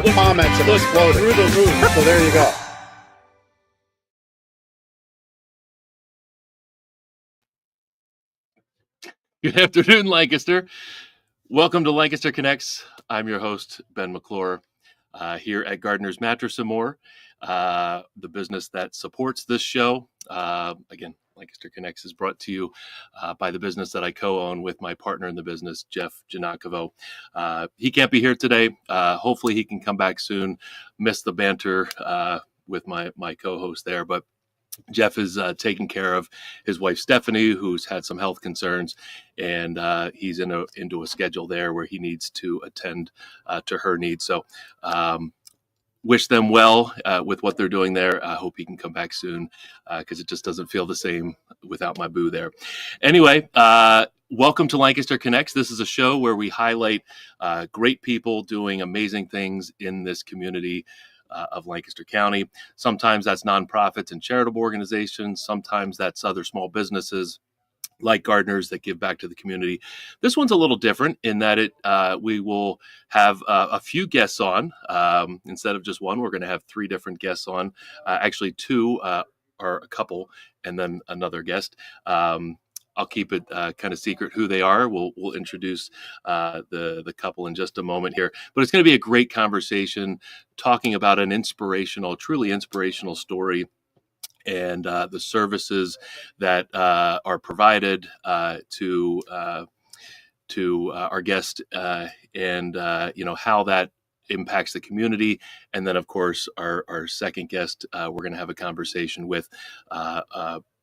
comments have exploded through the roof. So there you go. Good afternoon, Lancaster. Welcome to Lancaster Connects. I'm your host, Ben McClure, here at Gardner's Mattress & More, the business that supports this show. Again, Lancaster Connects is brought to you by the business that I co-own with my partner in the business, Jeff Giannakovo. He can't be here today. Hopefully he can come back soon. Missed the banter with my co-host there, but Jeff is taking care of his wife, Stephanie, who's had some health concerns, and he's into a schedule there where he needs to attend to her needs. So wish them well with what they're doing there. I hope he can come back soon because it just doesn't feel the same without my boo there. Anyway, welcome to Lancaster Connects. This is a show where we highlight great people doing amazing things in this community of Lancaster County. Sometimes that's nonprofits and charitable organizations. Sometimes that's other small businesses like Gardner's that give back to the community. This one's a little different in that we will have a few guests on. Instead of just one, we're going to have three different guests on. Actually, two are a couple and then another guest. I'll keep it kind of secret who they are. We'll introduce the couple in just a moment here. But it's going to be a great conversation talking about an truly inspirational story and the services that are provided to our guest and how that impacts the community. And then, of course, our second guest, we're going to have a conversation with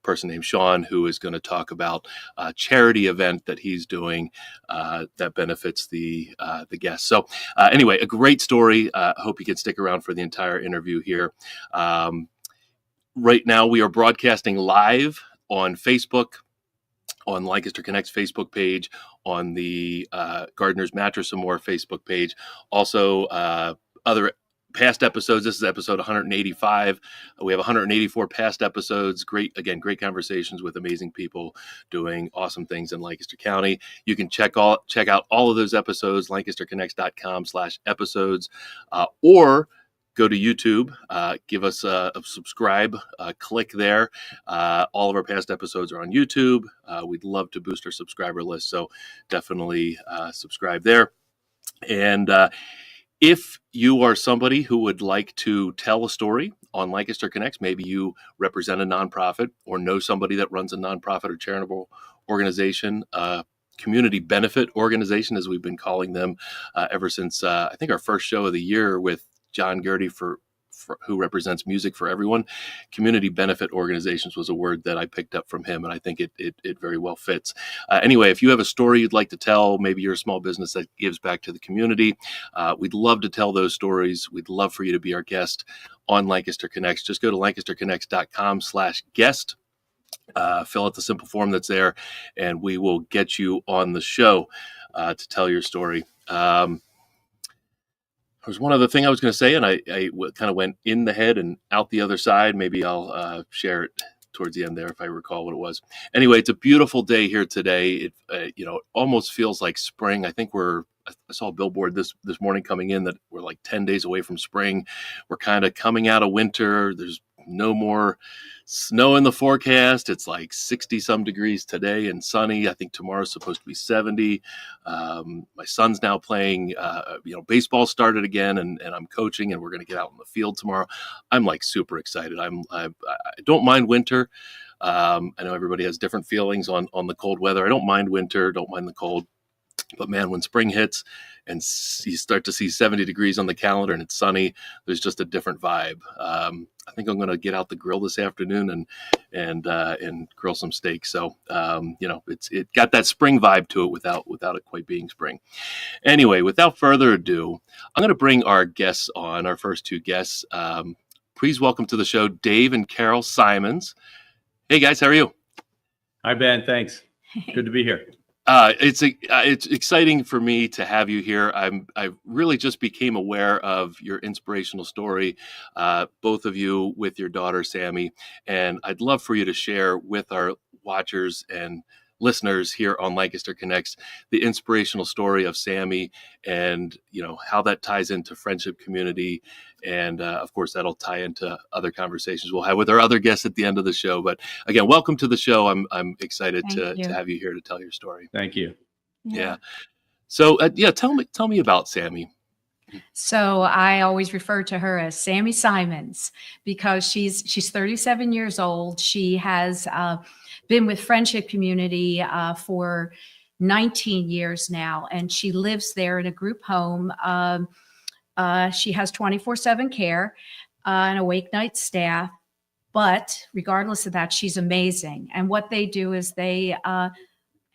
person named Shawn, who is going to talk about a charity event that he's doing that benefits the guests. So anyway, a great story. Hope you can stick around for the entire interview here. Right now, we are broadcasting live on Facebook, on Lancaster Connects Facebook page, on the Gardner's Mattress & More Facebook page. Also, other past episodes. This is episode 185. We have 184 past episodes. Great conversations with amazing people doing awesome things in Lancaster County. You can check out all of those episodes, lancasterconnects.com/episodes, or go to YouTube, give us a subscribe, click there. All of our past episodes are on YouTube. We'd love to boost our subscriber list, so definitely subscribe there. And if you are somebody who would like to tell a story on Lancaster Connects, maybe you represent a nonprofit or know somebody that runs a nonprofit or charitable organization, community benefit organization, as we've been calling them ever since I think our first show of the year with John Gertie who represents Music for Everyone. Community benefit organizations was a word that I picked up from him, and I think it very well fits. Anyway, if you have a story you'd like to tell, maybe you're a small business that gives back to the community, we'd love to tell those stories. We'd love for you to be our guest on Lancaster Connects. Just go to lancasterconnects.com/guest. Fill out the simple form that's there, and we will get you on the show to tell your story. There's one other thing I was going to say, and I kind of went in the head and out the other side. Maybe I'll share it towards the end there if I recall what it was. Anyway, it's a beautiful day here today. It almost feels like spring. I think I saw a billboard this morning coming in that we're like 10 days away from spring. We're kind of coming out of winter. There's no more snow in the forecast. It's like 60 some degrees today and sunny. I think tomorrow's supposed to be 70. My son's now playing, baseball started again, and I'm coaching, and we're going to get out in the field tomorrow. I'm like super excited. I don't mind winter. I know everybody has different feelings on the cold weather. I don't mind winter, don't mind the cold. But man, when spring hits and you start to see 70 degrees on the calendar and it's sunny, there's just a different vibe. I think I'm going to get out the grill this afternoon and grill some steak. So, it got that spring vibe to it without it quite being spring. Anyway, without further ado, I'm going to bring our guests on, our first two guests. Please welcome to the show, Dave and Carole Simons. Hey guys, how are you? Hi, Ben. Thanks. Good to be here. It's exciting for me to have you here. I really just became aware of your inspirational story, both of you with your daughter, Sammie, and I'd love for you to share with our watchers and listeners here on Lancaster Connects the inspirational story of Sammie, and how that ties into friendship community, and of course that'll tie into other conversations we'll have with our other guests at the end of the show. But again, welcome to the show. I'm excited to have you here to tell your story. Thank you. Yeah. So tell me about Sammie. So I always refer to her as Sammie Simons because she's 37 years old. She has been with Friendship Community for 19 years now, and she lives there in a group home. She has 24/7 care and awake night staff. But regardless of that, she's amazing. And what they do is they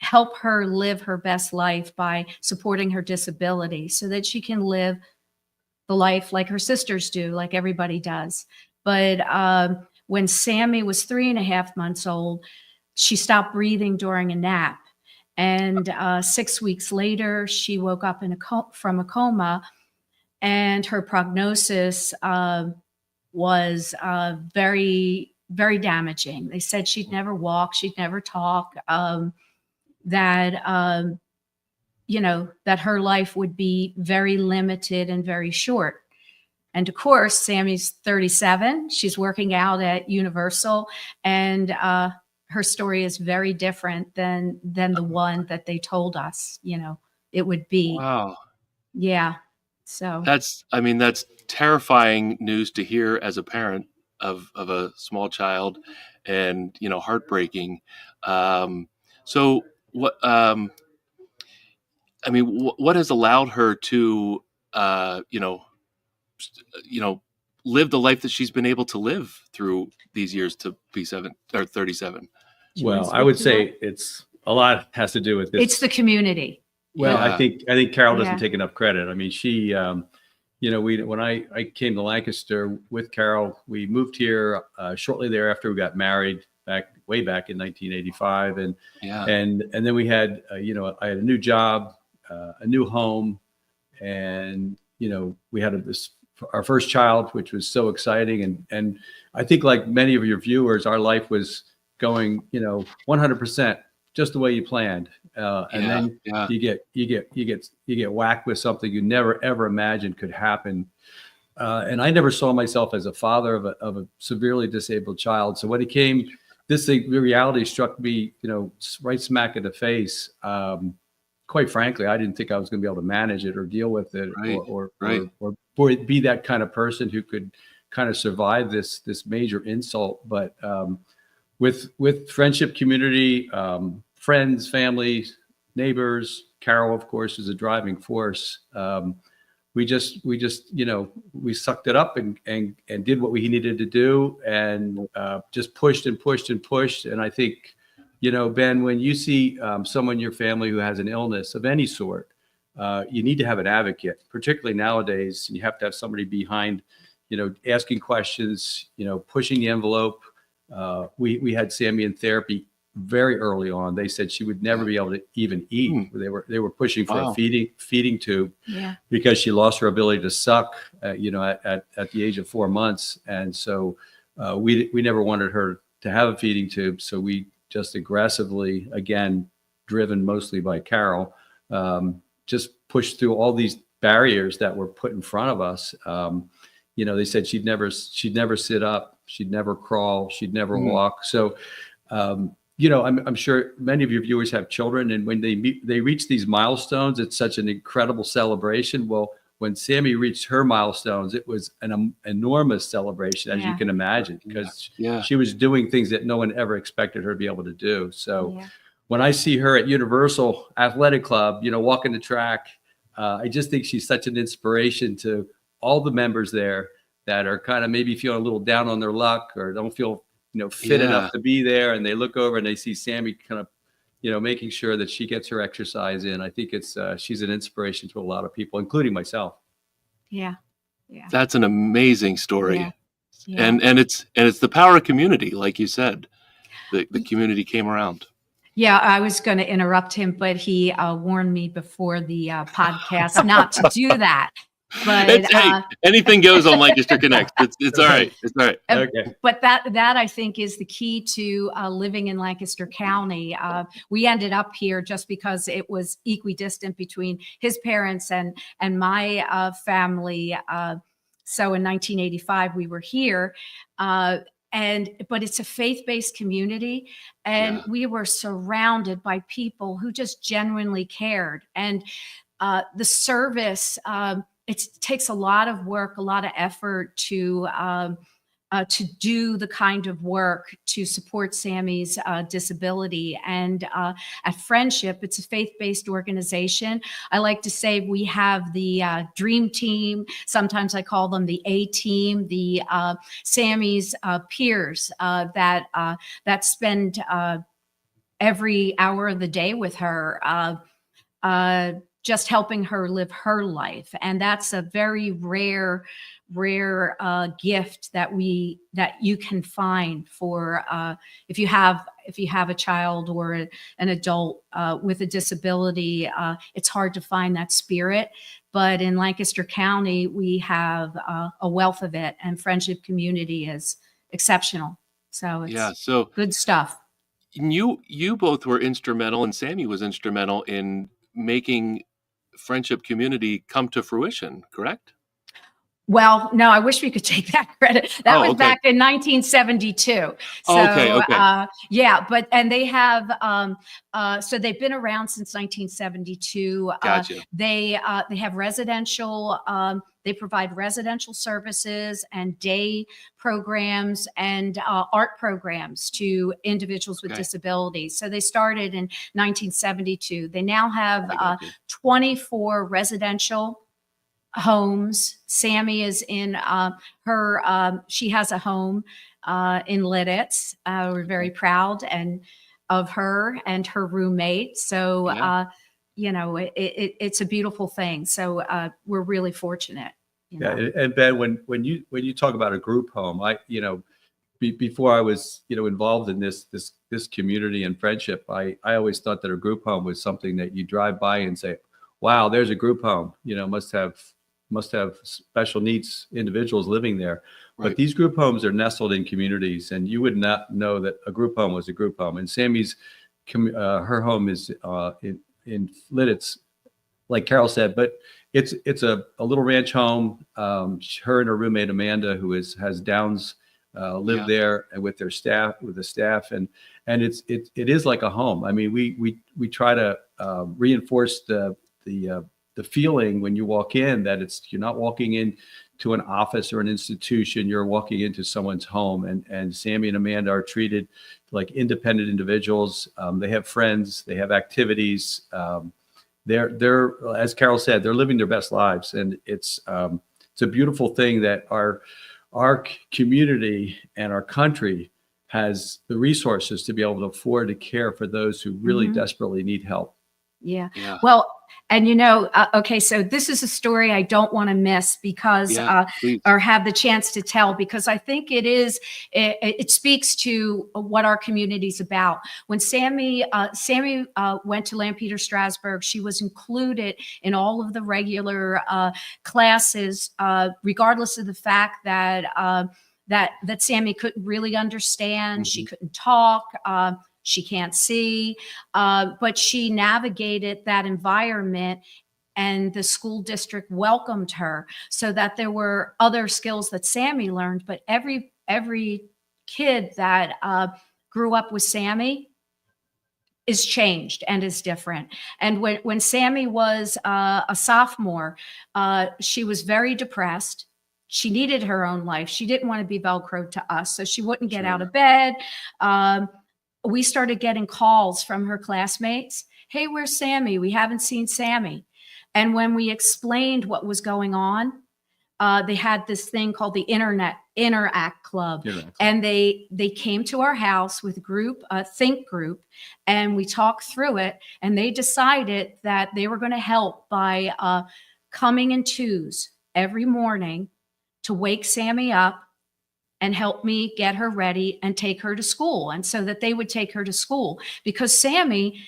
help her live her best life by supporting her disability so that she can live the life like her sisters do, like everybody does. But when Sammie was 3.5 months old, she stopped breathing during a nap. And 6 weeks later, she woke up from a coma, and her prognosis was very, very damaging. They said she'd never walk, she'd never talk, that her life would be very limited and very short. And of course, Sammie's 37. She's working out at Universal, and her story is very different than the one that they told us, it would be. Wow. Yeah. So that's terrifying news to hear as a parent of a small child, and heartbreaking. So what what has allowed her to live the life that she's been able to live through these years to be 37? Well, I would say it's a lot has to do with this. It's the community. Well, Yeah. I think Carole doesn't Yeah. take enough credit. I mean, she, when I came to Lancaster with Carole, we moved here shortly thereafter. We got married way back in 1985, and then we had, I had a new job, a new home, and we had our first child, which was so exciting, and I think like many of your viewers, our life was going 100% just the way you planned, and then you get whacked with something you never ever imagined could happen. And I never saw myself as a father of a severely disabled child. So when it came, the reality struck me, right smack in the face. Quite frankly, I didn't think I was going to be able to manage it or deal with it, or be that kind of person who could kind of survive this major insult. But with Friendship Community, friends, family, neighbors, Carole, of course, is a driving force. We sucked it up and did what we needed to do, and just pushed and pushed and pushed. And I think, Ben, when you see someone in your family who has an illness of any sort, you need to have an advocate, particularly nowadays. You have to have somebody behind, asking questions, pushing the envelope. We had Sammie in therapy very early on. They said she would never be able to even eat. They were pushing for a feeding tube because she lost her ability to suck, at the age of 4 months. And so we never wanted her to have a feeding tube. So we just aggressively, again, driven mostly by Carole, just pushed through all these barriers that were put in front of us. They said she'd never sit up, she'd never crawl, she'd never walk. So, I'm sure many of your viewers have children, and when they reach these milestones, it's such an incredible celebration. Well, when Sammie reached her milestones, it was an enormous celebration, as you can imagine, because she was doing things that no one ever expected her to be able to do. So when I see her at Universal Athletic Club, walking the track, I just think she's such an inspiration to all the members there that are kind of maybe feeling a little down on their luck or don't feel fit enough to be there, and they look over and they see Sammie kind of making sure that she gets her exercise in. I think she's an inspiration to a lot of people, including myself. Yeah. That's an amazing story. Yeah. And it's the power of community, like you said. The community came around. Yeah, I was going to interrupt him, but he warned me before the podcast not to do that. But Hey, anything goes on Lancaster Connects. It's all right. It's all right. Okay. but that I think is the key to living in Lancaster County. We ended up here just because it was equidistant between his parents and my family. So in 1985 we were here. But it's a faith-based community, and we were surrounded by people who just genuinely cared. And the service, it takes a lot of work, a lot of effort to do the kind of work to support Sammie's disability. And at Friendship, it's a faith-based organization. I like to say we have the dream team. Sometimes I call them the A team, the Sammie's peers that spend every hour of the day with her. Just helping her live her life. And that's a very rare gift that you can find for if you have a child or an adult with a disability. It's hard to find that spirit, but in Lancaster County we have a wealth of it, and Friendship Community is exceptional. So it's so good stuff. You both were instrumental, and Sammie was instrumental in making Friendship Community come to fruition, correct? Well, no, I wish we could take that credit. That was back in 1972. So, okay. Yeah, and they have, so they've been around since 1972. Gotcha. They have residential, they provide residential services and day programs and art programs to individuals with disabilities. So they started in 1972. They now have 24 residential homes. Sammie is in she has a home in Lidditz. We're very proud of her and her roommate. So, it's a beautiful thing. So we're really fortunate. And Ben, when you talk about a group home, before I was, involved in this community and friendship, I always thought that a group home was something that you drive by and say, wow, there's a group home, must have special needs individuals living there. Right. But these group homes are nestled in communities, and you would not know that a group home was a group home. And Sammie's, her home is in Lidditz, like Carole said, but it's a little ranch home. Her and her roommate Amanda, who has Downs, live there and with the staff, and it is like a home. I mean, we try to reinforce the feeling when you walk in that you're not walking in to an office or an institution, you're walking into someone's home. And Sammie and Amanda are treated like independent individuals. They have friends, they have activities. They're as Carole said, they're living their best lives, and it's a beautiful thing that our community and our country has the resources to be able to afford to care for those who really desperately need help. Yeah. Well, and okay, so this is a story I don't want to miss because, or have the chance to tell, because I think it speaks to what our community is about. When Sammie went to Lampeter Strasburg, she was included in all of the regular classes, regardless of the fact that Sammie couldn't really understand, she couldn't talk. She can't see, but she navigated that environment, and the school district welcomed her, so that there were other skills that Sammie learned. But every kid that grew up with Sammie is changed and is different. And when Sammie was a sophomore, she was very depressed. She needed her own life. She didn't want to be Velcroed to us, so she wouldn't get out of bed. We started getting calls from her classmates. Hey, where's Sammie? We haven't seen Sammie. And when we explained what was going on, they had this thing called the Interact Club. And they came to our house with a think group, and we talked through it. And they decided that they were going to help by coming in twos every morning to wake Sammie up and help me get her ready and take her to school. And so that they would take her to school, because Sammie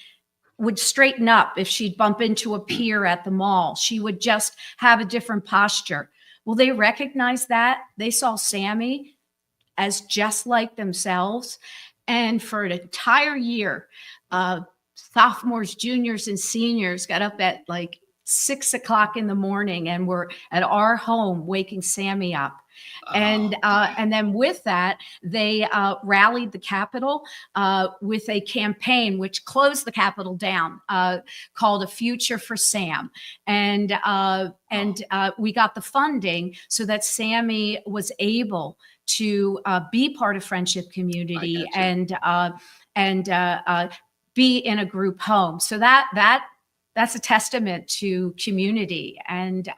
would straighten up if she'd bump into a peer at the mall. She would just have a different posture. Well, they recognized that. They saw Sammie as just like themselves. And for an entire year, sophomores, juniors, and seniors got up at like 6 o'clock in the morning and were at our home waking Sammie up. And then with that, they rallied the Capitol with a campaign which closed the Capitol down, called A Future for Sam. And we got the funding so that Sammie was able to be part of Friendship Community and be in a group home. So that's a testament to community. And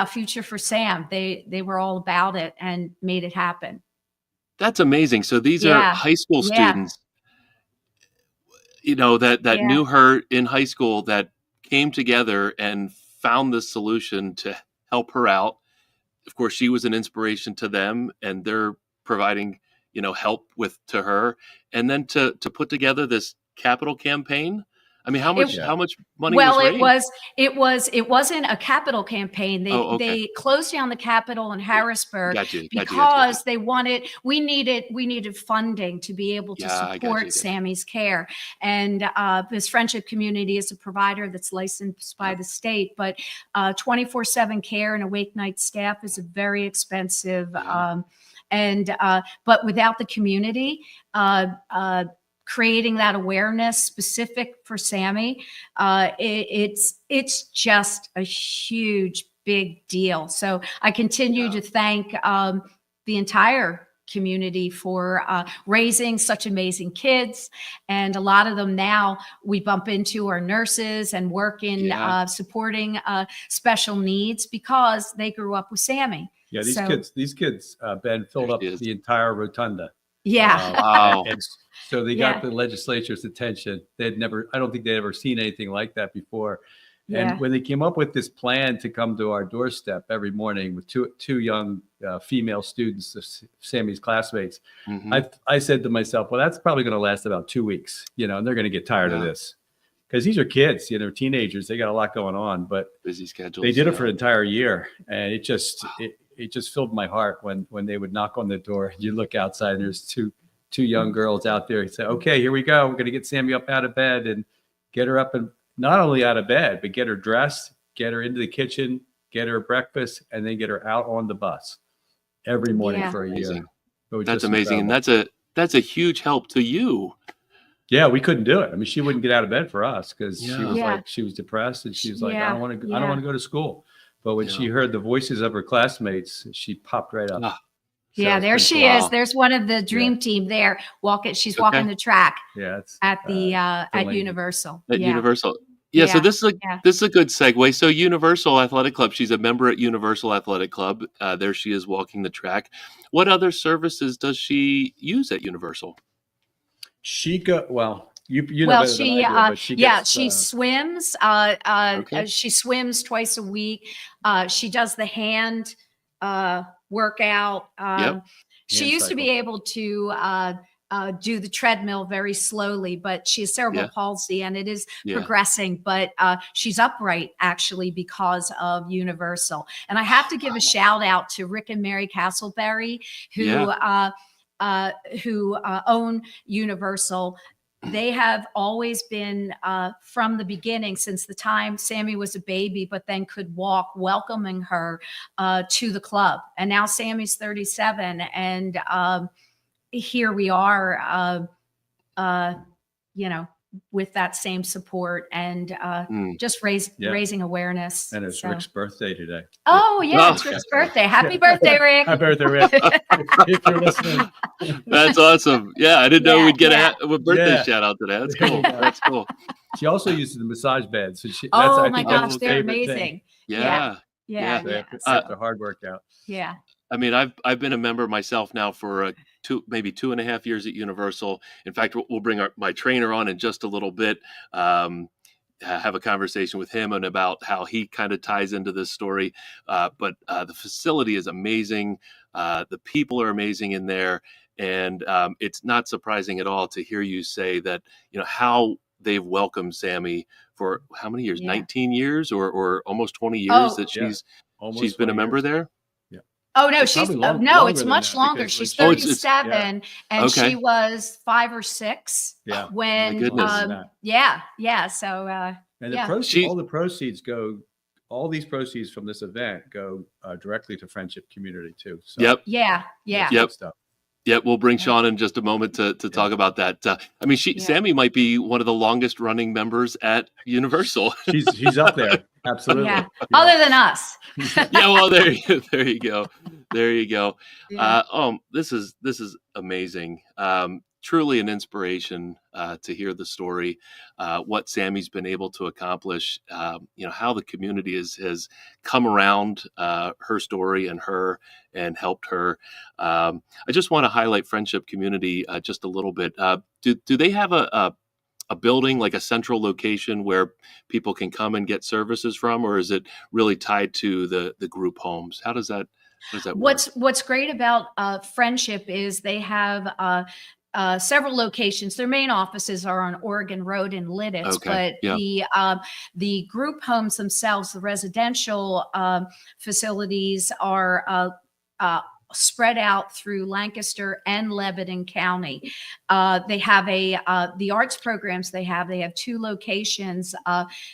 Future for Sam. They were all about it and made it happen. That's amazing. So these are high school students, that knew her in high school, that came together and found the solution to help her out. Of course, she was an inspiration to them, and they're providing, help to her, and then to put together this Capitol campaign. I mean, how much money was raised? It wasn't a Capitol campaign. They closed down the Capitol in Harrisburg because we needed funding to be able to support Sammie's care. And this Friendship Community is a provider that's licensed by the state, but 24/7 care and awake night staff is a very expensive. But without the community, creating that awareness specific for Sammie, it's just a huge, big deal. So I continue to thank the entire community for raising such amazing kids. And a lot of them now we bump into are nurses and work in supporting special needs because they grew up with Sammie. Yeah, these kids, Ben, filled up the entire rotunda. Yeah. Wow. And so they got the legislature's attention. I don't think they'd ever seen anything like that before. And when they came up with this plan to come to our doorstep every morning with two young female students, Sammie's classmates, I said to myself, well, that's probably going to last about 2 weeks, and they're going to get tired of this. Because these are kids, teenagers, they got a lot going on, but busy schedules. They did it for an entire year. And it just filled my heart when they would knock on the door. You look outside and there's two young girls out there. You say, okay, here we go. We're going to get Sammie up out of bed and get her up, and not only out of bed, but get her dressed, get her into the kitchen, get her breakfast, and then get her out on the bus every morning for a year. That's amazing. Incredible. And that's a huge help to you. Yeah, we couldn't do it. I mean, she wouldn't get out of bed for us because she was depressed, and she was like, I don't want to go to school. But when she heard the voices of her classmates, she popped right up. There she is. There's one of the dream team there. She's walking the track. Yeah, it's at Universal. At Universal. Yeah, so this is a good segue. So Universal Athletic Club, she's a member at Universal Athletic Club. There she is walking the track. What other services does she use at Universal? She swims. She swims twice a week. She does the hand workout. She used to be able to do the treadmill very slowly, but she has cerebral palsy and it is progressing, but she's upright actually because of Universal. And I have to give a shout out to Rick and Mary Castleberry who own Universal. They have always been from the beginning, since the time Sammie was a baby, but then could walk, welcoming her to the club. And now Sammie's 37, and here we are, with that same support and just raising awareness. And it's Rick's birthday today. Oh, yeah, it's Rick's birthday. Happy birthday, Rick. Happy birthday, Rick. If you're listening. That's awesome. Yeah, I didn't know we'd get a birthday shout out today. That's cool. That's cool. She also uses the massage beds. So my gosh, they're amazing. Thing. Yeah. After hard workout. Yeah. I mean, I've been a member myself now for maybe 2.5 years at Universal. In fact, we'll bring my trainer on in just a little bit, have a conversation with him and about how he kind of ties into this story. But the facility is amazing. The people are amazing in there. And it's not surprising at all to hear you say that, how they've welcomed Sammie for how many years? Yeah. 19 years or almost 20 years that she's been a member there. Yeah. Oh no, It's she's probably no, longer it's than much that, longer. because She's when Oh, it's- 37, and Okay. she was 5 or 6 Yeah. when My goodness. yeah. So And yeah. all the proceeds go, all these proceeds from this event go directly to Friendship Community too. So Yep. yeah. that's Yep. good stuff. Yeah, we'll bring Yeah. Shawn in just a moment to talk about that. I mean, Yeah. Sammie might be one of the longest running members at Universal. She's up there. Absolutely. Yeah. Other than us. Yeah, well, there you go. There you go. Yeah. This is amazing. Truly an inspiration to hear the story, what Sammie's been able to accomplish. How the community has come around her story and helped her. I just want to highlight Friendship Community just a little bit. Do they have a building, like a central location where people can come and get services from, or is it really tied to the group homes? How does that work? What's great about Friendship is they have several locations. Their main offices are on Oregon Road in Lidditz, Okay. but Yeah. the group homes themselves, the residential facilities, are spread out through Lancaster and Lebanon County. They have the arts programs. They have 2 locations.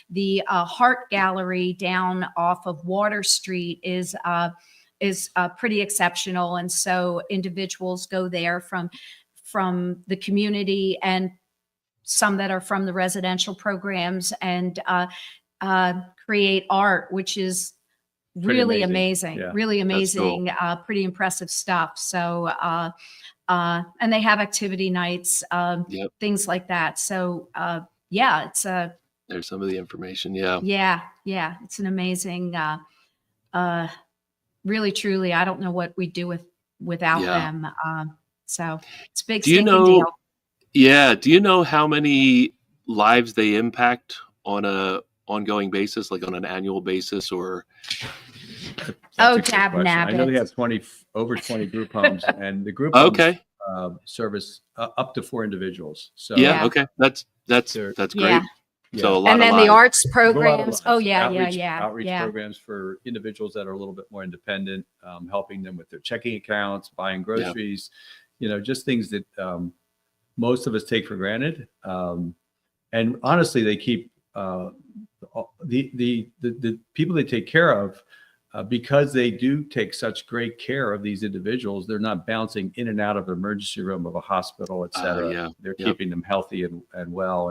The Heart Gallery down off of Water Street is pretty exceptional, and so individuals go there from the community and some that are from the residential programs, and create art, which is really amazing. Yeah. Really amazing. Cool. Pretty impressive stuff. So and they have activity nights, Yep. things like that. So it's There's some of the information. Yeah. yeah, it's an amazing really truly, I don't know what we'd do without Yeah. them. So it's a big Do you stinking know? deal. Yeah. Do you know how many lives they impact on a ongoing basis, like on an annual basis, or? That's Oh, a good dab question. I know they nabbit. have over 20 group homes, and the group Okay. homes service up to 4 individuals. So Yeah. Yeah. Okay. That's They're- great. Yeah. So a lot And of then the lives. arts a lot of programs. Oh lives. yeah, Outreach yeah. programs for individuals that are a little bit more independent, helping them with their checking accounts, buying groceries, just things that most of us take for granted. And honestly, they keep the people they take care of, because they do take such great care of these individuals. They're not bouncing in and out of the emergency room of a hospital, et cetera. Yeah. They're Yep. keeping them healthy and well,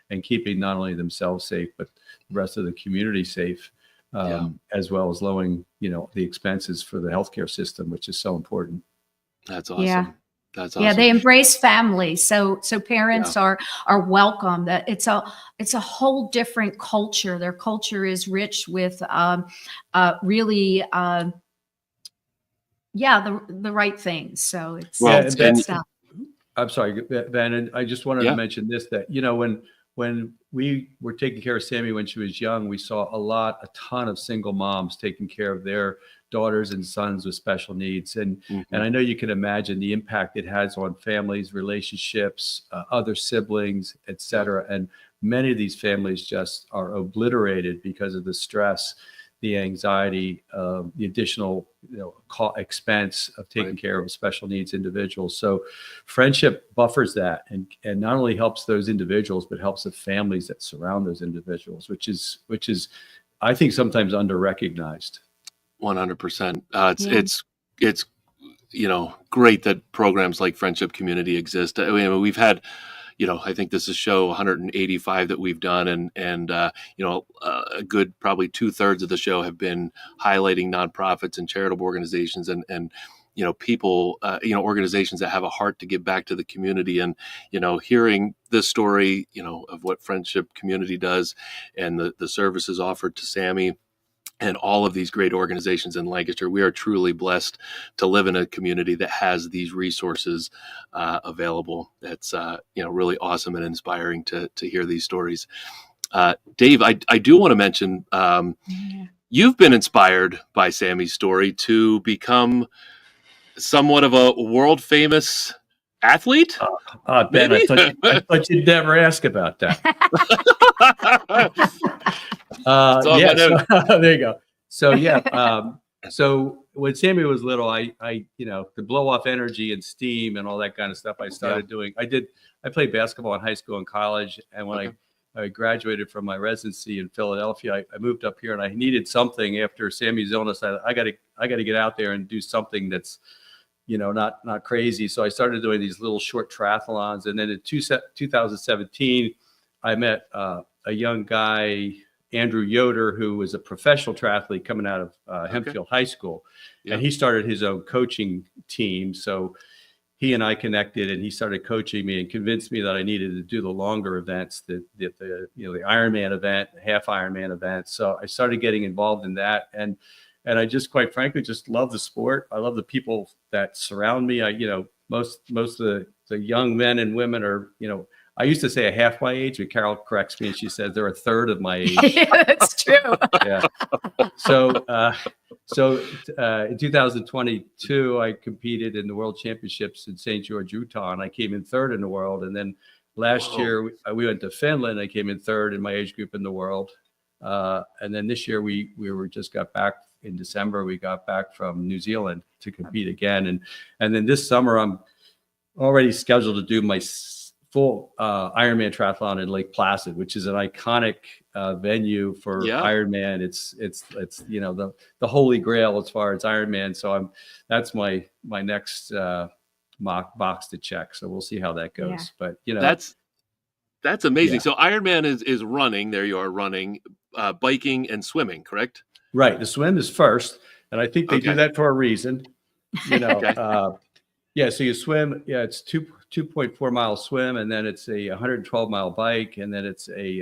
and keeping not only themselves safe, but the rest of the community safe, as well as lowering, the expenses for the healthcare system, which is so important. That's awesome. Yeah. That's awesome. Yeah, they embrace family. So parents are welcome. That it's a whole different culture. Their culture is rich with really the right things. So it's good stuff. I'm sorry, Ben, and I just wanted to mention this, that, when we were taking care of Sammie when she was young, we saw a ton of single moms taking care of their daughters and sons with special needs. And I know you can imagine the impact it has on families, relationships, other siblings, et cetera. And many of these families just are obliterated because of the stress, the anxiety, the additional expense of taking care of special needs individuals. So Friendship buffers that, and not only helps those individuals, but helps the families that surround those individuals, which is I think sometimes under-recognized. 100%. It's great that programs like Friendship Community exist. I mean, we've had, I think this is show 185 that we've done, and a good probably 2/3 of the show have been highlighting nonprofits and charitable organizations and people, organizations that have a heart to give back to the community. And hearing this story, of what Friendship Community does and the services offered to Sammie and all of these great organizations in Lancaster, we are truly blessed to live in a community that has these resources available. That's really awesome and inspiring to hear these stories. Dave, I do want to mention you've been inspired by Sammie's story to become somewhat of a world famous athlete? Ben, Maybe? I thought you'd never ask about that. It's all Yes, about there you go. So yeah, so when Sammie was little, I to blow off energy and steam and all that kind of stuff, I started doing. I played basketball in high school and college, and when I graduated from my residency in Philadelphia, I moved up here, and I needed something after Sammie's illness. I got to get out there and do something that's not crazy. So I started doing these little short triathlons, and then in 2017, I met a young guy, Andrew Yoder, who was a professional triathlete coming out of Hempfield High School, and he started his own coaching team. So he and I connected, and he started coaching me and convinced me that I needed to do the longer events, the Ironman event, the half Ironman event. So I started getting involved in that, and I just, quite frankly, just love the sport. I love the people that surround me. Most of the young men and women are, I used to say a half my age, but Carole corrects me and she says they're a third of my age. Yeah, that's true. Yeah. So in 2022, I competed in the World Championships in St. George, Utah, and I came in third in the world. And then last year we went to Finland. I came in third in my age group in the world. And then this year we just got back in December. We got back from New Zealand to compete again. And then this summer I'm already scheduled to do my full Ironman triathlon in Lake Placid, which is an iconic venue for Ironman. It's the holy grail as far as Ironman. So that's my next box to check. So we'll see how that goes. Yeah. But that's amazing. Yeah. So Ironman is running. There you are, running, biking, and swimming, correct? Right. The swim is first, and I think they do that for a reason. Yeah. So you swim. Yeah, it's 2.4 mile swim, and then it's a 112-mile bike, and then it's a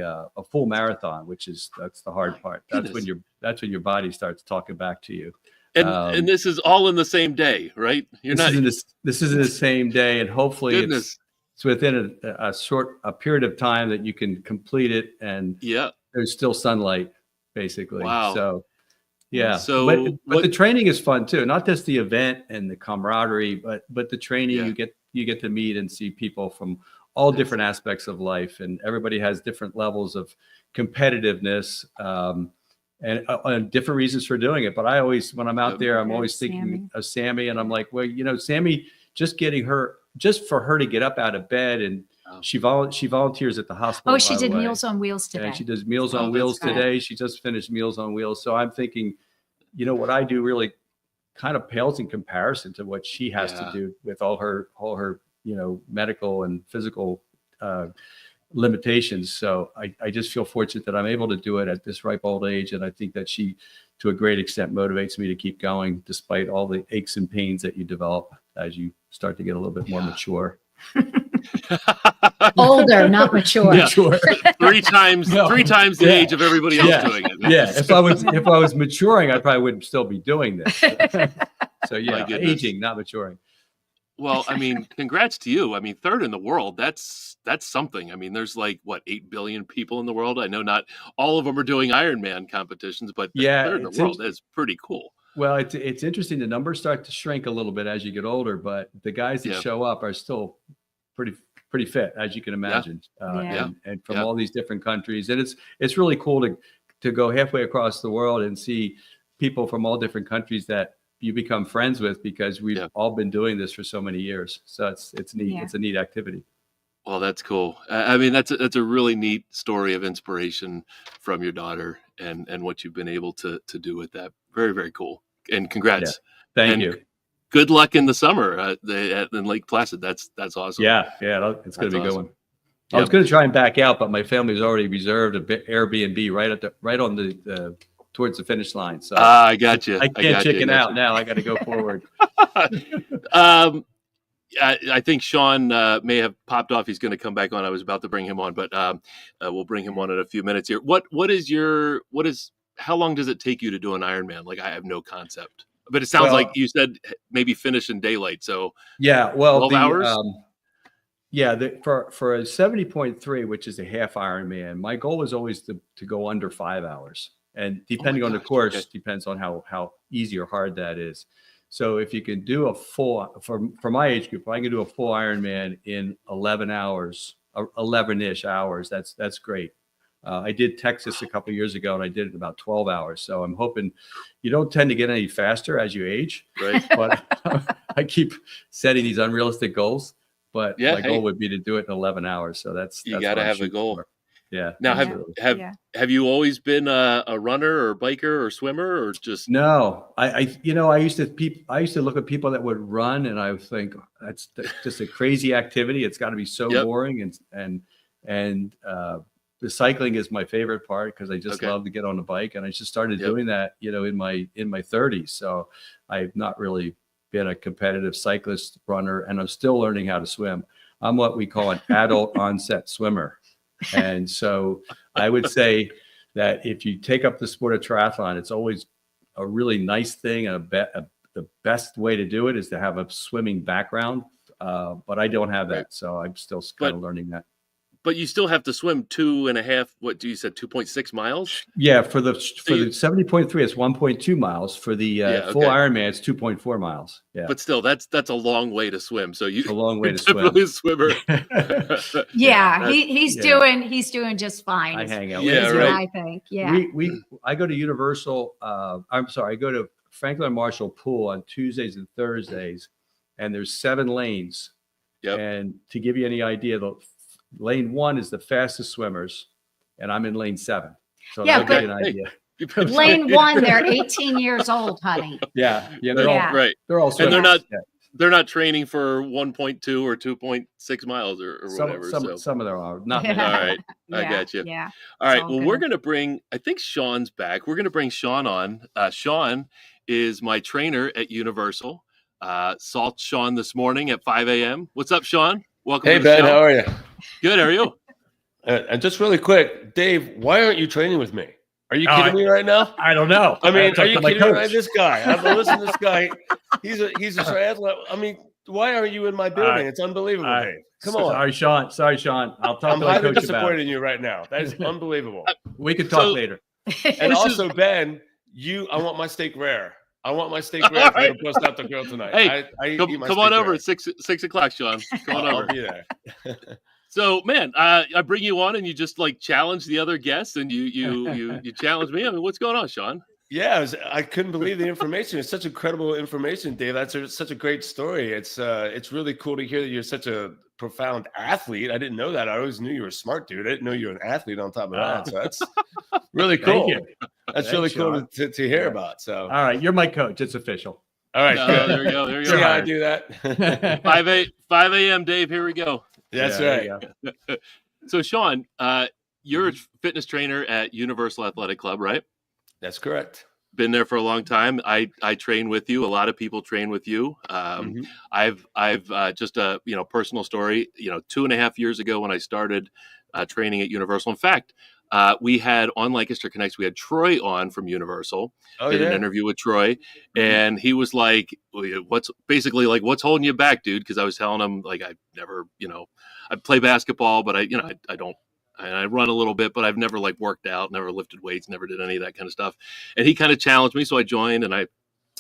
full marathon, that's the hard part. That's when your body starts talking back to you. And this is all in the same day, right? This is in the same day, and hopefully it's within a period of time that you can complete it, and there's still sunlight, basically. Wow. So yeah. So but the training is fun too, not just the event and the camaraderie, but the training. You get to meet and see people from all different aspects of life, and everybody has different levels of competitiveness and different reasons for doing it. But I always, when I'm out there, I'm always thinking of Sammie, and I'm like, well, Sammie, just for her to get up out of bed, and she volunteers at the hospital. Oh, she did Meals on Wheels today. And she does Meals on Wheels today. She just finished Meals on Wheels. So I'm thinking, what I do really kind of pales in comparison to what she has to do with all her medical and physical limitations. So I just feel fortunate that I'm able to do it at this ripe old age. And I think that she, to a great extent, motivates me to keep going despite all the aches and pains that you develop as you start to get a little bit more mature. Older, not mature. Mature. three times the age of everybody else doing it. Yeah. If I was maturing, I probably wouldn't still be doing this. So aging, not maturing. Well, I mean, congrats to you. I mean, third in the world, that's something. I mean, there's 8 billion people in the world. I know not all of them are doing Ironman competitions, but third in the world is pretty cool. Well, it's interesting. The numbers start to shrink a little bit as you get older, but the guys that show up are still pretty fit, as you can imagine, and from all these different countries. And it's really cool to go halfway across the world and see people from all different countries that you become friends with, because we've all been doing this for so many years. So it's neat. It's a neat activity. Well, that's cool. I mean, that's a really neat story of inspiration from your daughter and what you've been able to do with that. Very, very cool. And congrats. Yeah. Thank you. Good luck in the summer in Lake Placid. That's awesome. Yeah. It's going to be a good one. I was going to try and back out, but my family's already reserved an Airbnb right on the towards the finish line. So I got you. I can't chicken out now. I got to go forward. I think Shawn may have popped off. He's going to come back on. I was about to bring him on, but we'll bring him on in a few minutes here. How long does it take you to do an Ironman? I have no concept, but it sounds like you said maybe finish in daylight. So 12 hours. For a 70.3, which is a half Ironman, my goal is always to go under 5 hours. And depending on the course, depends on how easy or hard that is. So if you can do a full, for my age group, if I can do a full Ironman in 11 hours, 11-ish hours, that's great. I did Texas a couple of years ago, and I did it in about 12 hours. So I'm hoping you don't tend to get any faster as you age, Right. but I keep setting these unrealistic goals. But my goal would be to do it in 11 hours. So that's got to have a goal. For. Yeah. Now, have you always been a runner or biker or swimmer or just? No, I used to look at people that would run, and I would think that's just a crazy activity. It's got to be so boring, and the cycling is my favorite part because I just love to get on the bike, and I just started doing that, in my 30s. So I've not really been a competitive cyclist runner, and I'm still learning how to swim. I'm what we call an adult onset swimmer. And so I would say that if you take up the sport of triathlon, it's always a really nice thing. And the best way to do it is to have a swimming background. But I don't have that. So I'm still kind of learning that. But you still have to swim 2.5, what do you said, 2.6 miles? Yeah, for the 70.3, it's 1.2 miles. For the full Ironman, it's 2.4 miles. Yeah. But still, that's a long way to swim. So it's a long way to swim. A swimmer. He's doing just fine. I hang out. Yeah, right. I think. Yeah. I go to Universal. I go to Franklin Marshall Pool on Tuesdays and Thursdays, and there's 7 lanes. Yep. And to give you any idea, lane 1 is the fastest swimmers, and I'm in lane 7. So that'll give you an idea. Lane 1, they're 18 years old, honey. Yeah, they're all right. They're all swimmers. And they're not training for 1.2 or 2.6 miles or whatever. Some of them are not. All right, I got you. Yeah. All right. Well, we're gonna bring. I think Shawn's back. We're gonna bring Shawn on. Shawn is my trainer at Universal. Saw Shawn this morning at 5 a.m. What's up, Shawn? Welcome. Hey, Ben. How are you? Good. How are you? And just really quick, Dave, why aren't you training with me? Are you kidding me right now? I don't know. I mean, are you kidding me right? This guy. I've been listening to this guy. He's a triathlete. I mean, why aren't you in my building? It's unbelievable, Dave. Come on. Sorry, Shawn. I'll talk to my coach about it. I'm highly disappointed in you right now. That is unbelievable. We can talk later. And also, Ben, I want my steak rare. I want my steak rare if you're bust out the grill tonight. Hey, come on over at 6 o'clock, Shawn. Come on over. I'll be there. So, man, I bring you on and you just challenge the other guests and you challenge me. I mean, what's going on, Shawn? Yeah, I couldn't believe the information. It's such incredible information, Dave. That's such a great story. It's really cool to hear that you're such a profound athlete. I didn't know that. I always knew you were a smart dude. I didn't know you were an athlete on top of that. So that's really cool. That's really cool to hear about. So, all right, you're my coach. It's official. All right, good. There we go. There you See go. how I do that? 5 a.m. Dave. Here we go. That's right. So, Shawn, you're a fitness trainer at Universal Athletic Club, right? That's correct. Been there for a long time. I train with you. A lot of people train with you. I've just a personal story. 2.5 years ago when I started training at Universal. In fact, we had on Lancaster Connects, we had Troy on from Universal. Did an interview with Troy, and he was like, "What's holding you back, dude?" Because I was telling him I've never, I play basketball, but I don't. I run a little bit, but I've never worked out, never lifted weights, never did any of that kind of stuff. And he kind of challenged me. So I joined and I,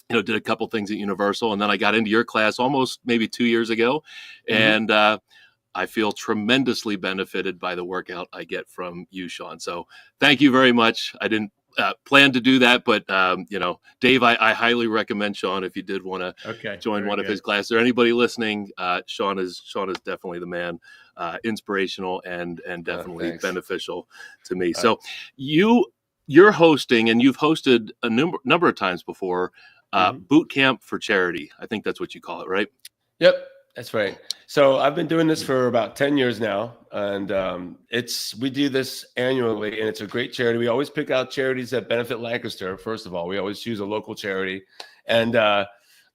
did a couple things at Universal. And then I got into your class almost maybe 2 years ago. And I feel tremendously benefited by the workout I get from you, Shawn. So thank you very much. I didn't plan to do that, but Dave, I highly recommend Shawn if you did want to join one of his classes. Or anybody listening, Shawn is definitely the man. Inspirational and definitely beneficial to me. So you're hosting, and you've hosted a number of times before, boot camp for charity. I think that's what you call it, right? Yep, that's right. So I've been doing this for about 10 years now, and we do this annually, and it's a great charity. We always pick out charities that benefit Lancaster. First of all, we always choose a local charity, and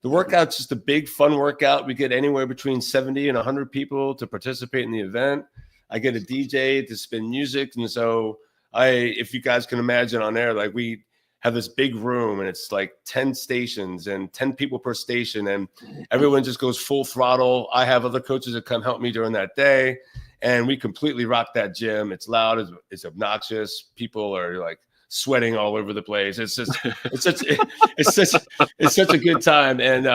the workout's just a big, fun workout. We get anywhere between 70 and 100 people to participate in the event. I get a DJ to spin music. And so if you guys can imagine on there, we have this big room and it's 10 stations and 10 people per station. And everyone just goes full throttle. I have other coaches that come help me during that day. And we completely rock that gym. It's loud. It's obnoxious. People are sweating all over the place. It's such a good time. And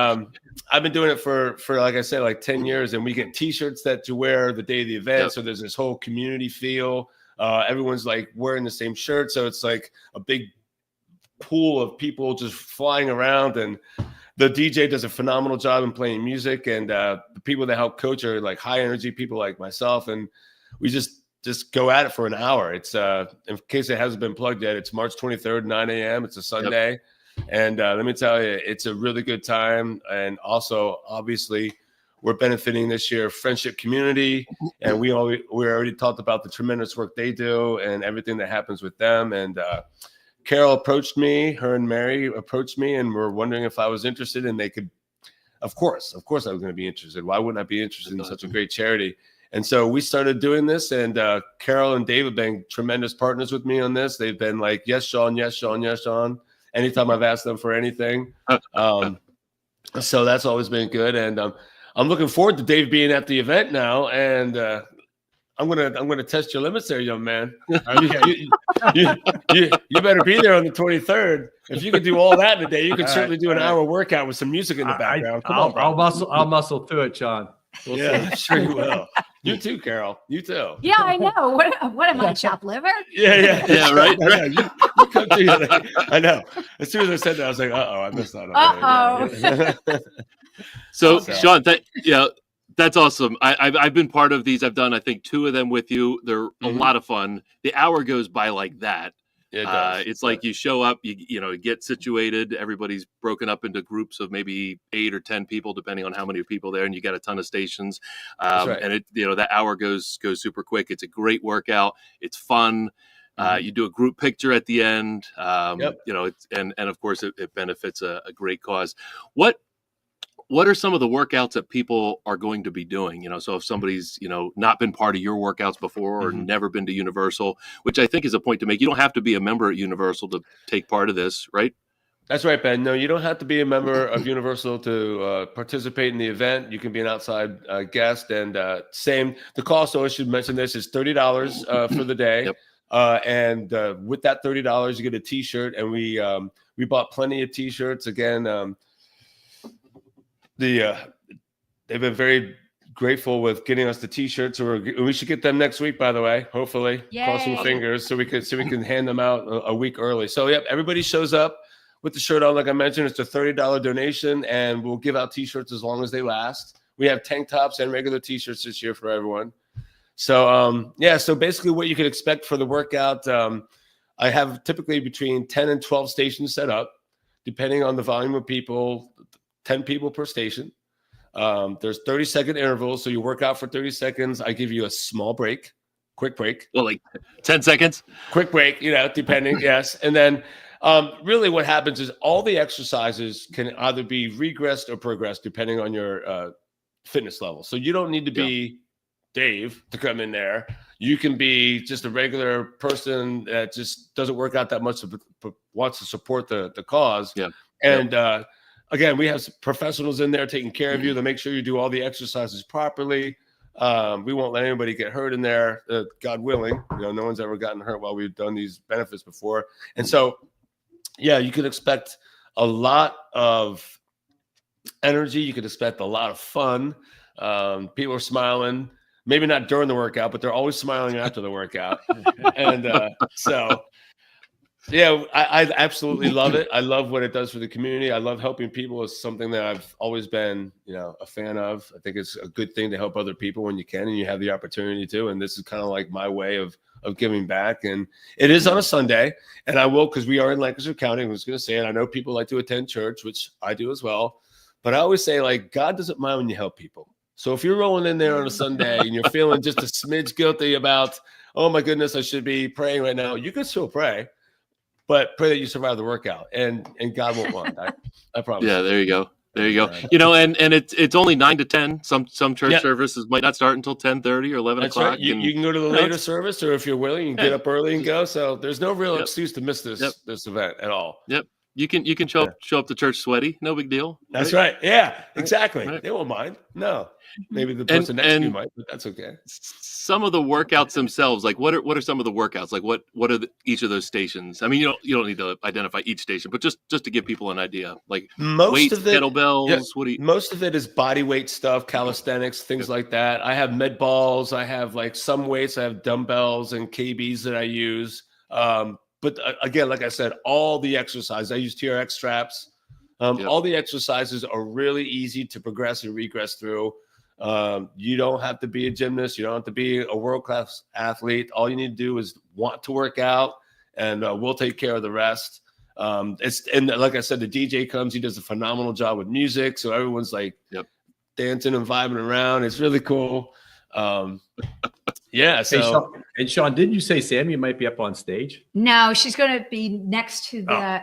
I've been doing it for like I said, like 10 years, and we get t-shirts that you wear the day of the event. Yep. So there's this whole community feel. Everyone's like wearing the same shirt. So it's like a big pool of people just flying around, and the DJ does a phenomenal job in playing music, and the people that help coach are like high energy people like myself, and we just go at it for an hour. It's in case it hasn't been plugged yet, it's March 23rd, 9 a.m. It's a Sunday. Yep. And let me tell you, it's a really good time. And also, obviously, we're benefiting this year Friendship Community, and we already talked about the tremendous work they do and everything that happens with them. And Carole approached me, her and Mary approached me, and were wondering if I was interested, and they could, of course I was going to be interested. Why wouldn't I be interested in such a great charity? And so we started doing this, and Carole and Dave have been tremendous partners with me on this. They've been like, yes, Shawn, yes, Shawn, yes, Shawn, anytime I've asked them for anything. So that's always been good. And I'm looking forward to Dave being at the event now, and I'm gonna test your limits there, young man. You better be there on the 23rd. If you could do all that in a day, you could certainly do an hour workout with some music in the background. I'll muscle through it, Shawn. We'll see. Sure you will. You too, Carole. You too. Yeah, I know. What am I, chopped liver? Yeah, right. You come to you. I know. As soon as I said that, I was like, I missed that. So, Shawn, that's awesome. I've been part of these. I've done, I think, 2 of them with you. They're a lot of fun. The hour goes by like that. It's like you show up, you get situated. Everybody's broken up into groups of maybe 8 or 10 people, depending on how many people there, and you got a ton of stations. And it, that hour goes super quick. It's a great workout. It's fun. You do a group picture at the end. It's and of course it benefits a great cause. What are some of the workouts that people are going to be doing? So if somebody's, not been part of your workouts before or never been to Universal, which I think is a point to make. You don't have to be a member at Universal to take part of this, right? That's right, Ben. No, you don't have to be a member of Universal to participate in the event. You can be an outside guest, and the cost, so I should mention this, is $30 for the day. Yep. And with that $30, you get a t-shirt, and we bought plenty of t-shirts. Again, they've been very grateful with getting us the t-shirts. So we should get them next week, by the way, hopefully. Yay. Crossing fingers so we can hand them out a week early. So everybody shows up with the shirt on. Like I mentioned, it's a $30 donation, and we'll give out t-shirts as long as they last. We have tank tops and regular t-shirts this year for everyone. So so basically what you can expect for the workout, I have typically between 10 and 12 stations set up, depending on the volume of people. 10 people per station. There's 30-second intervals. So you work out for 30 seconds. I give you a small break, quick break. Well, like 10 seconds? Quick break, depending, yes. And then really what happens is all the exercises can either be regressed or progressed depending on your fitness level. So you don't need to be Dave to come in there. You can be just a regular person that just doesn't work out that much but wants to support the cause. Yeah. And again, we have professionals in there taking care of you to make sure you do all the exercises properly. We won't let anybody get hurt in there, God willing. No one's ever gotten hurt while we've done these benefits before. And so, you can expect a lot of energy. You can expect a lot of fun. People are smiling, maybe not during the workout, but they're always smiling after the workout. And I absolutely love it. I love what it does for the community. I love helping people. It's something that I've always been, a fan of. I think it's a good thing to help other people when you can and you have the opportunity to. And this is kind of like my way of giving back. And it is on a Sunday. And I will, because we are in Lancaster County. I was going to say, and I know people like to attend church, which I do as well. But I always say, like, God doesn't mind when you help people. So if you're rolling in there on a Sunday and you're feeling just a smidge guilty about, oh my goodness, I should be praying right now, you can still pray. But pray that you survive the workout, and God won't want that. I promise. Yeah, there you go. And it's only 9 to 10. Some church services might not start until 10:30 or 11 That's o'clock. Right. You can go to the later service, or if you're willing, you can get up early and go. So there's no real excuse to miss this event at all. Yep. You can show up to church sweaty, no big deal. That's right. Yeah, exactly. Right. They won't mind. No, maybe the person next to you might, but that's okay. Some of the workouts themselves, like what are some of the workouts? Like what are each of those stations? I mean, you don't need to identify each station, but just to give people an idea, like weights, kettlebells. Most of it is body weight stuff, calisthenics, things like that. I have med balls. I have like some weights. I have dumbbells and KBs that I use. But again, like I said, all the exercise, I use TRX straps. All the exercises are really easy to progress and regress through. You don't have to be a gymnast. You don't have to be a world-class athlete. All you need to do is want to work out, and we'll take care of the rest. And like I said, the DJ comes. He does a phenomenal job with music. So everyone's like dancing and vibing around. It's really cool. Yeah. So, and Shawn, didn't you say Sammie might be up on stage? No, she's going to be next to the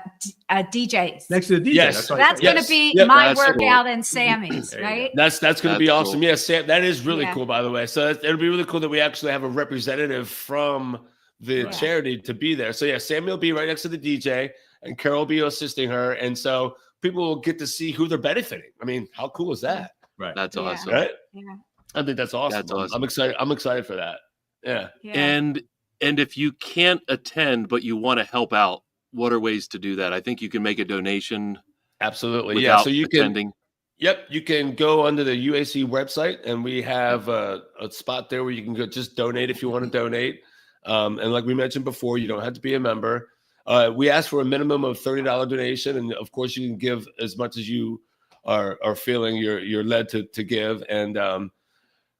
DJs. Next to the DJ. Yes. That's going to be my workout and Sammie's, right? That's going to be awesome. Cool. Yeah, Sam, that is really cool, by the way. So it'll be really cool that we actually have a representative from the charity to be there. So Sammie will be right next to the DJ, and Carole will be assisting her, and so people will get to see who they're benefiting. I mean, how cool is that? Right. That's awesome. Right? Yeah. I think that's awesome. That's awesome. I'm excited. I'm excited for that. Yeah. And if you can't attend but you want to help out, what are ways to do that? I think you can make a donation. Absolutely. Yeah. So you attending. You can go under the UAC website, and we have a spot there where you can go just donate if you want to donate. And like we mentioned before, you don't have to be a member. We ask for a minimum of $30 donation, and of course you can give as much as you are feeling you're led to give. And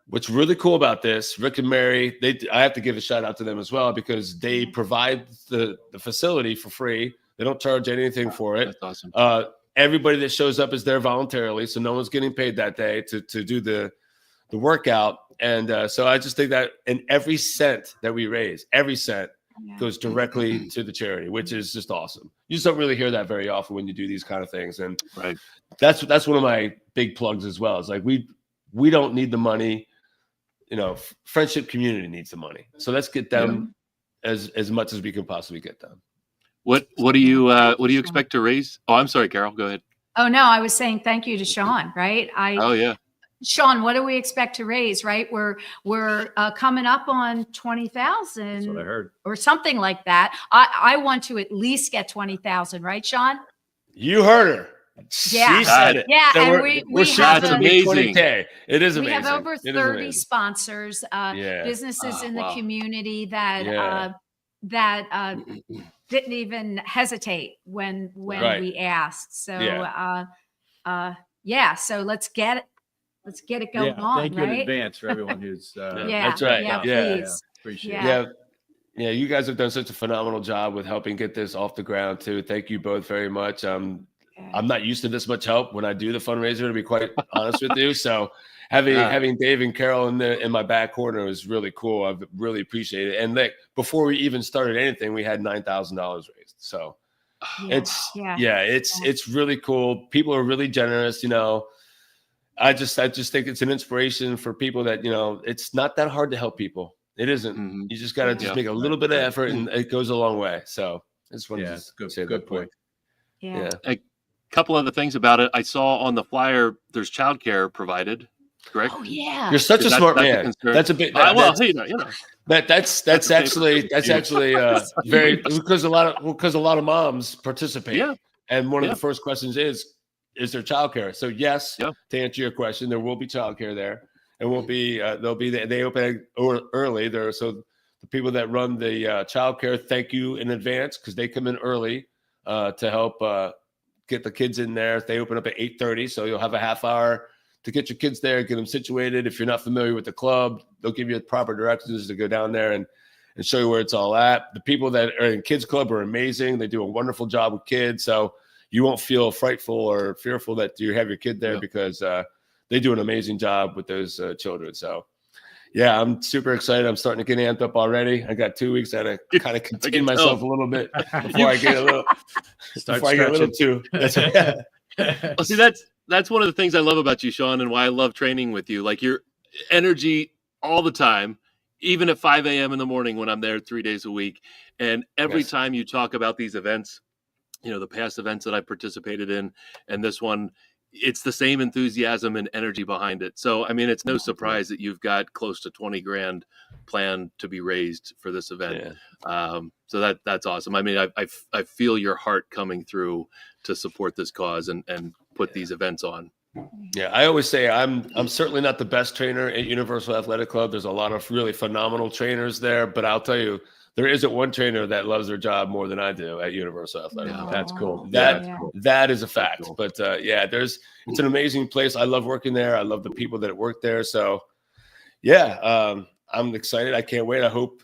what's really cool about this, Rick and Mary, I have to give a shout out to them as well, because they provide the facility for free. They don't charge anything for it. That's awesome. Everybody that shows up is there voluntarily, so no one's getting paid that day to do the workout. And so I just think that in every cent that we raise, every cent goes directly to the charity, which is just awesome. You just don't really hear that very often when you do these kind of things. And that's one of my big plugs as well. It's like we don't need the money. Friendship community needs the money. So let's get them as much as we can possibly get them. What do you expect to raise? Oh, I'm sorry, Carole, go ahead. Oh no, I was saying thank you to Shawn, right? Shawn, what do we expect to raise, right? We're coming up on 20,000. That's what I heard. Or something like that. I want to at least get 20,000, right, Shawn? You heard her. Yeah. She said it. Yeah, So and we're that's amazing. 20K. It is amazing. We have over 30 sponsors, businesses in the community that didn't even hesitate when we asked. So so let's get it going on. Thank you in advance for everyone who's that's right. Yeah, please. Appreciate it. Yeah, you guys have done such a phenomenal job with helping get this off the ground too. Thank you both very much. I'm not used to this much help when I do the fundraiser, to be quite honest with you. So having Dave and Carole in my back corner is really cool. I really appreciate it. And before we even started anything, we had $9,000 raised. So it's really cool. People are really generous. I just think it's an inspiration for people that, it's not that hard to help people. It isn't. Mm-hmm. You just got to make a little bit of effort, and it goes a long way. So I just wanted to say that point. Yeah. A couple other things about it. I saw on the flyer there's childcare provided, correct? Oh yeah. You're such a smart man. That's a bit. That's actually very because a lot of moms participate. Yeah. And one of the first questions is there childcare? So yes, to answer your question, there will be childcare there. It won't be. They open early there, so the people that run the childcare thank you in advance because they come in early to help get the kids in there. They open up at 8:30, so you'll have a half hour to get your kids there, get them situated. If you're not familiar with the club, they'll give you the proper directions to go down there and show you where it's all at. The people that are in kids club are amazing. They do a wonderful job with kids, so you won't feel frightful or fearful that you have your kid there because they do an amazing job with those children. So, yeah, I'm super excited. I'm starting to get amped up already. I got 2 weeks. I had to kind of contain myself a little bit before I get a little too. Well, see, that's one of the things I love about you, Shawn, and why I love training with you. Like your energy all the time, even at 5 a.m. in the morning when I'm there 3 days a week. And every time you talk about these events, the past events that I participated in, and this one, it's the same enthusiasm and energy behind it. So, I mean, it's no surprise that you've got close to 20 grand planned to be raised for this event. Yeah. So that's awesome. I mean, I feel your heart coming through to support this cause and put these events on. Yeah, I always say I'm certainly not the best trainer at Universal Athletic Club. There's a lot of really phenomenal trainers there, but I'll tell you, there isn't one trainer that loves their job more than I do at Universal Athletic Club. That's cool. That is a fact. Cool. But it's an amazing place. I love working there. I love the people that work there. So I'm excited. I can't wait. I hope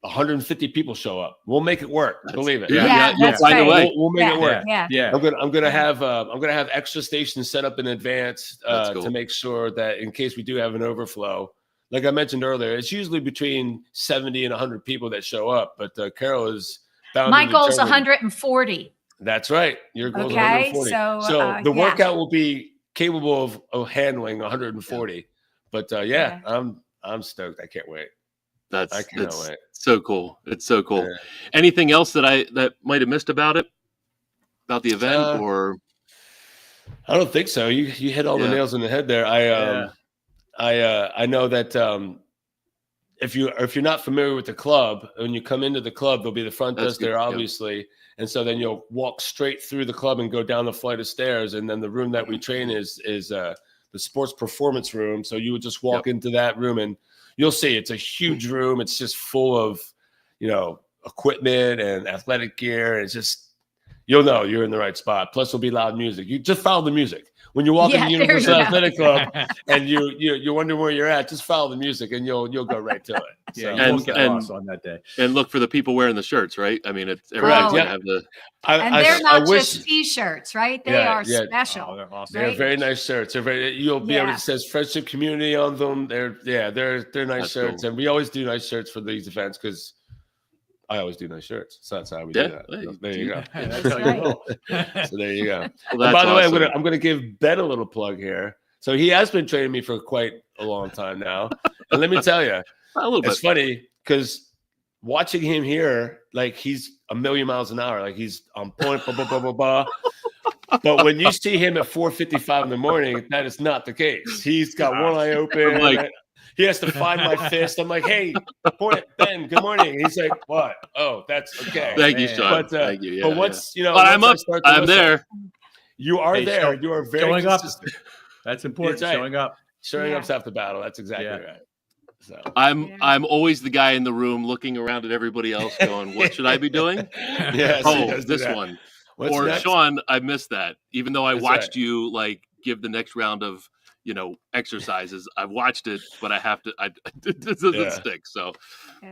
150 people show up. We'll make it work. Believe it. You'll find a way. We'll make it work. Yeah. I'm gonna have extra stations set up in advance cool. to make sure that in case we do have an overflow, like I mentioned earlier, it's usually between 70 and 100 people that show up. But Carole is bound. My goal's 140. That's right. Your goal's Okay, 140. so the workout will be capable of handling 140. But I'm stoked. I can't wait. I cannot wait. So cool. It's so cool. Yeah. Anything else that might have missed about the event, or? I don't think so. You hit all the nails on the head there. I know that if you're not familiar with the club, when you come into the club, there'll be the front desk there, obviously, and so then you'll walk straight through the club and go down the flight of stairs, and then the room that we train is the sports performance room. So you would just walk into that room, and you'll see it's a huge room. It's just full of equipment and athletic gear. It's just you'll know you're in the right spot. Plus, there'll be loud music. You just follow the music. When you walk in the Universal Athletic Club and you wonder where you're at, just follow the music and you'll go right to it. Yeah, So, you won't get lost on that day. And look for the people wearing the shirts, right? I mean, everyone's gonna have the. And they're not just T-shirts, right? They are special. Oh, they're awesome. They're very nice shirts. You'll be able to, it says Friendship Community on them. They're nice shirts, cool. and we always do nice shirts for these events because I always do nice shirts. So that's how we do that. Hey, So there you go. That's how you roll. So there you go. Well, And by the way, awesome. I'm gonna give Ben a little plug here. So he has been training me for quite a long time now, and let me tell you, A little bit. it's funny because watching him here, like he's a million miles an hour, like he's on point, blah, blah, blah, blah, blah. But when you see him at 4:55 in the morning, that is not the case. He's got one eye open. Like, he has to find my fist. I'm like, hey, Ben, good morning. He's like, what? Oh, that's okay. Thank you, Shawn. But, Thank you. but once, but I'm up. I'm there. You are there. You are very showing up. consistent. That's important. That's right. Showing up. Showing up's half the battle. That's exactly right. So I'm always the guy in the room looking around at everybody else going, what should I be doing? This one. What's or next? Shawn, I missed that. Even though I That's watched you like give the next round of exercises. I've watched it, but I have to it doesn't stick. So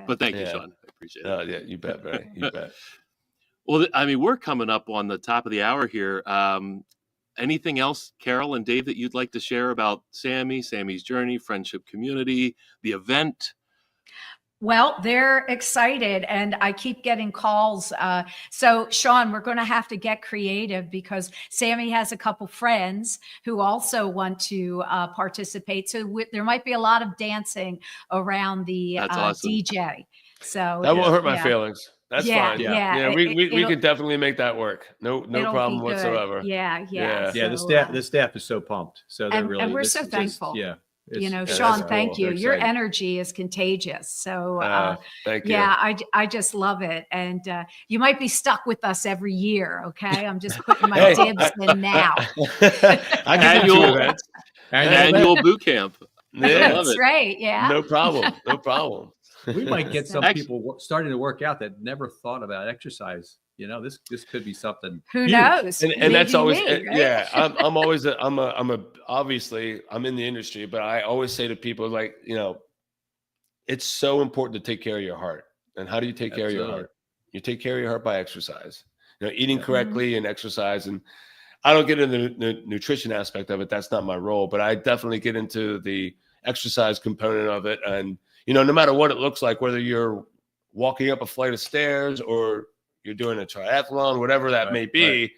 but thank you, Shawn. I appreciate it. Oh yeah, you bet, Barry. You bet. Well, I mean, we're coming up on the top of the hour here. Anything else, Carole and Dave, that you'd like to share about Sammie's journey, friendship community, the event? Well, they're excited, and I keep getting calls. So, Shawn, we're going to have to get creative because Sammie has a couple friends who also want to participate. So there might be a lot of dancing around the awesome. DJ. So that won't hurt my feelings. That's fine. Yeah. We could definitely make that work. No problem whatsoever. Yeah. The staff is so pumped. So they're really, and we're so thankful. Shawn, thank you. They're Your excited. energy is contagious. So thank you. Yeah, I just love it. And you might be stuck with us every year. Okay. I'm just putting my dibs in now. Annual boot camp. Yeah. That's right. Yeah. No problem. We might get some people starting to work out that never thought about exercise. This could be something. Who huge. knows? And that's always right? obviously I'm in the industry, but I always say to people like, it's so important to take care of your heart. And how do you take care of your heart? You take care of your heart by exercise. Eating correctly and exercise. And I don't get into the nutrition aspect of it. That's not my role, but I definitely get into the exercise component of it. And no matter what it looks like, whether you're walking up a flight of stairs or you're doing a triathlon, whatever that may be,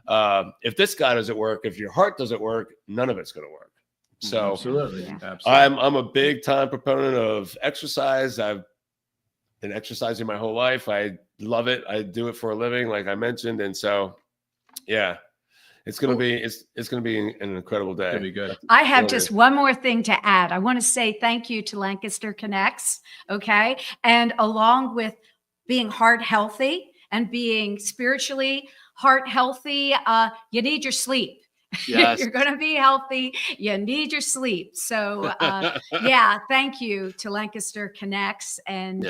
if this guy doesn't work, if your heart doesn't work, none of it's going to work. So Absolutely. I'm a big time proponent of exercise. I've been exercising my whole life. I love it. I do it for a living, like I mentioned. And so, yeah, it's going to be, it's going to be an incredible day. It'll be good. I have just one more thing to add. I want to say thank you to Lancaster Connects. Okay. And along with being heart healthy and being spiritually heart healthy, you need your sleep. Yes. You're going to be healthy. You need your sleep. So, yeah, thank you to Lancaster Connects. And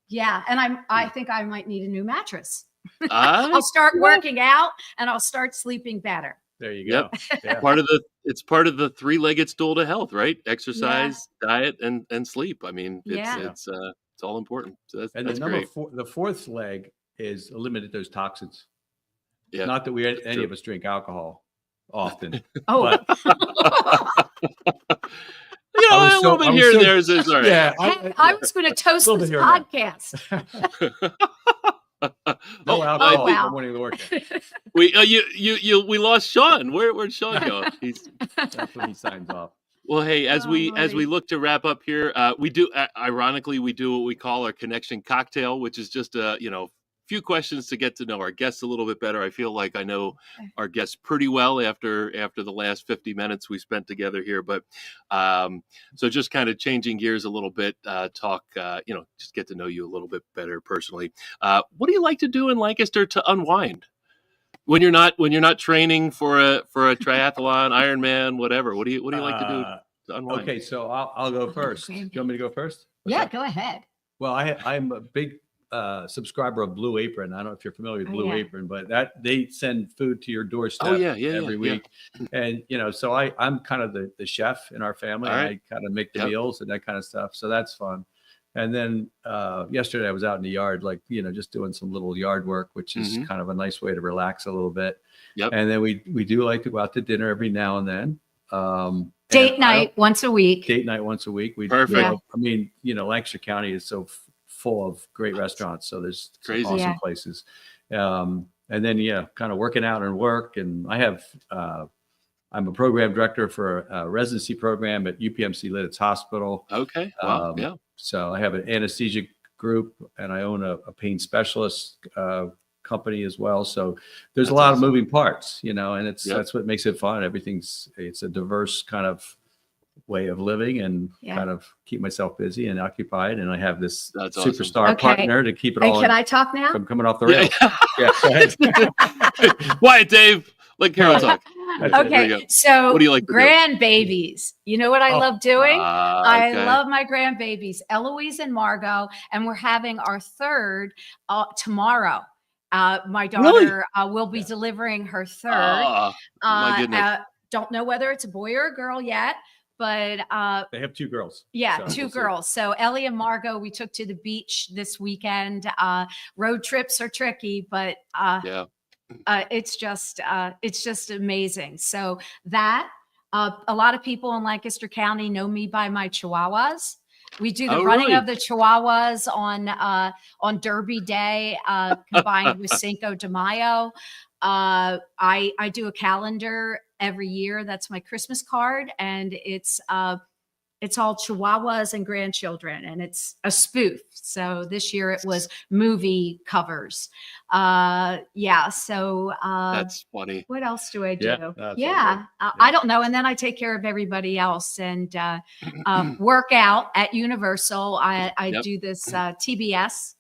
yeah, and I think I might need a new mattress. I'll start working out and I'll start sleeping better. There you go. Yep. Yeah. It's part of the three-legged stool to health, right? Exercise, diet, and sleep. I mean, it's all important. So that's the great. The fourth leg is eliminate those toxins. Yeah. Not that any of us drink alcohol often. Oh. A little bit here and there is all right. Yeah. I was going to toast this podcast. No alcohol in the morning of the workout. We lost Shawn. Where'd Shawn go? That's when he signs off. Well, hey, as we look to wrap up here, we do ironically we do what we call our connection cocktail, which is just a few questions to get to know our guests a little bit better. I feel like I know our guests pretty well after the last 50 minutes we spent together here. But so just kind of changing gears a little bit, talk, just get to know you a little bit better personally. What do you like to do in Lancaster to unwind when you're not training for a triathlon, Ironman, whatever? What do you like to do to unwind? Okay, so I'll go first. Do you want me to go first? Yeah, go ahead. Well, I'm a big subscriber of Blue Apron. I don't know if you're familiar with Blue Apron, but they send food to your doorstep every week. And so I'm kind of the chef in our family. Right. I kind of make the meals and that kind of stuff. So that's fun. And then yesterday I was out in the yard, just doing some little yard work, which is kind of a nice way to relax a little bit. Yep. And then we do like to go out to dinner every now and then. Date night once a week. Perfect. I mean, Lancaster County is so full of great restaurants. So there's awesome places. And then, kind of working out and work. And I'm a program director for a residency program at UPMC Lidditz Hospital. Okay. Wow. So I have an anesthesia group and I own a pain specialist company as well. So there's a lot of moving parts, and that's what makes it fun. It's a diverse kind of way of living and kind of keep myself busy and occupied. And I have this superstar partner to keep it all. Can I talk now? From coming off the rails. Go ahead. Quiet, Dave. Let Carole talk. Okay, so what do you like to grandbabies? You know what I love doing? I love my grandbabies, Eloise and Margot, and we're having our third tomorrow. My daughter will be delivering her third. My goodness. Don't know whether it's a boy or a girl yet, but they have two girls. Yeah, two girls. So Ellie and Margot, we took to the beach this weekend. Road trips are tricky, but it's just amazing. So that a lot of people in Lancaster County know me by my Chihuahuas. We do the running of the Chihuahuas on Derby Day, combined with Cinco de Mayo. I do a calendar every year. That's my Christmas card, and it's all Chihuahuas and grandchildren, and it's a spoof. So this year it was movie covers. So that's funny. What else do I do? I don't know. And then I take care of everybody else and work out at Universal. I do this TBS.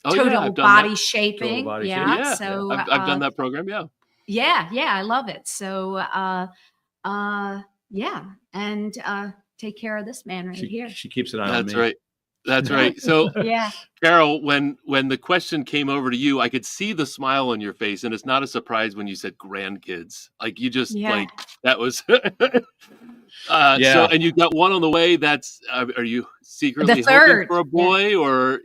Total body shaping. So I've done that program. Yeah, I love it. So and take care of this man here. She keeps an eye on me. That's right. So Carole, when the question came over to you, I could see the smile on your face, and it's not a surprise when you said grandkids. Like you just like that was So, and you got one on the way. That's are you secretly hoping for a boy or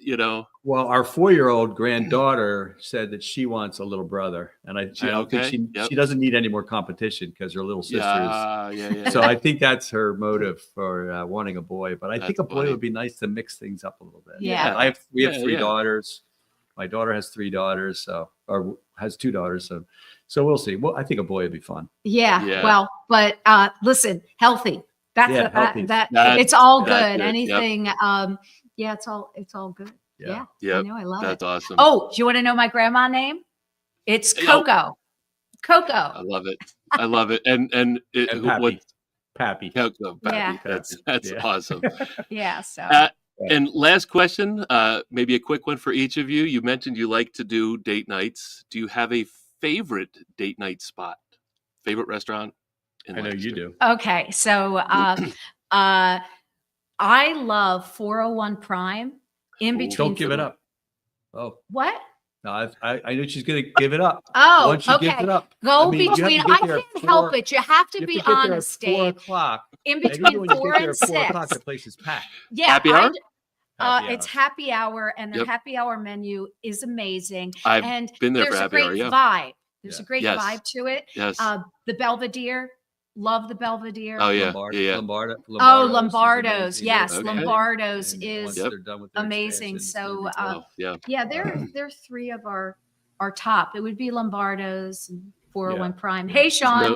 Well, our 4-year-old granddaughter said that she wants a little brother, and I don't think she doesn't need any more competition because her little sister is. So I think that's her motive for wanting a boy. But I think a boy would be nice to mix things up a little bit. Yeah, we have 3 daughters. My daughter has 3 daughters, or has 2 daughters. So we'll see. Well, I think a boy would be fun. Yeah. Well, but listen, healthy. That's healthy. It's all good. Anything. It's all good. Yeah. Yeah, I know. I love that's it. awesome. Oh, do you want to know my grandma name? It's Coco. Coco. I love it. I love it. And Pappy. Pappy. Coco, Yeah. Pappy. That's Yeah. awesome. Yeah. So. And last question, maybe a quick one for each of you. You mentioned you like to do date nights. Do you have a favorite date night spot? Favorite restaurant? I know you do. Okay. So I love 401 Prime in Ooh. between. Don't give it up. Oh, What? no, I know she's going to give it up. Oh, Once she gives okay. it up, Go I mean, you have to between. get I there can't at help 4 it. You have to you be have to get there at honest, 4 Dave. o'clock. In And even between when you 4 get there and at 4 o'clock, 6. the place is packed. Yeah, Happy hour? Happy it's hour. happy hour, and the Yep. happy hour menu is amazing. I've and been there there's for a happy great hour, yeah. vibe. There's a Yeah. great Yes. vibe to it. Yes. The Belvedere, love the Belvedere. Oh, yeah. Lombardo's, is amazing. yes, Okay. Lombardo's And is once they're done with their amazing. expansion, it's gonna So, be great. Oh, yeah. yeah, they're 3 of our top. It would be Lombardo's and 401 Prime. Yeah. Hey, Shawn.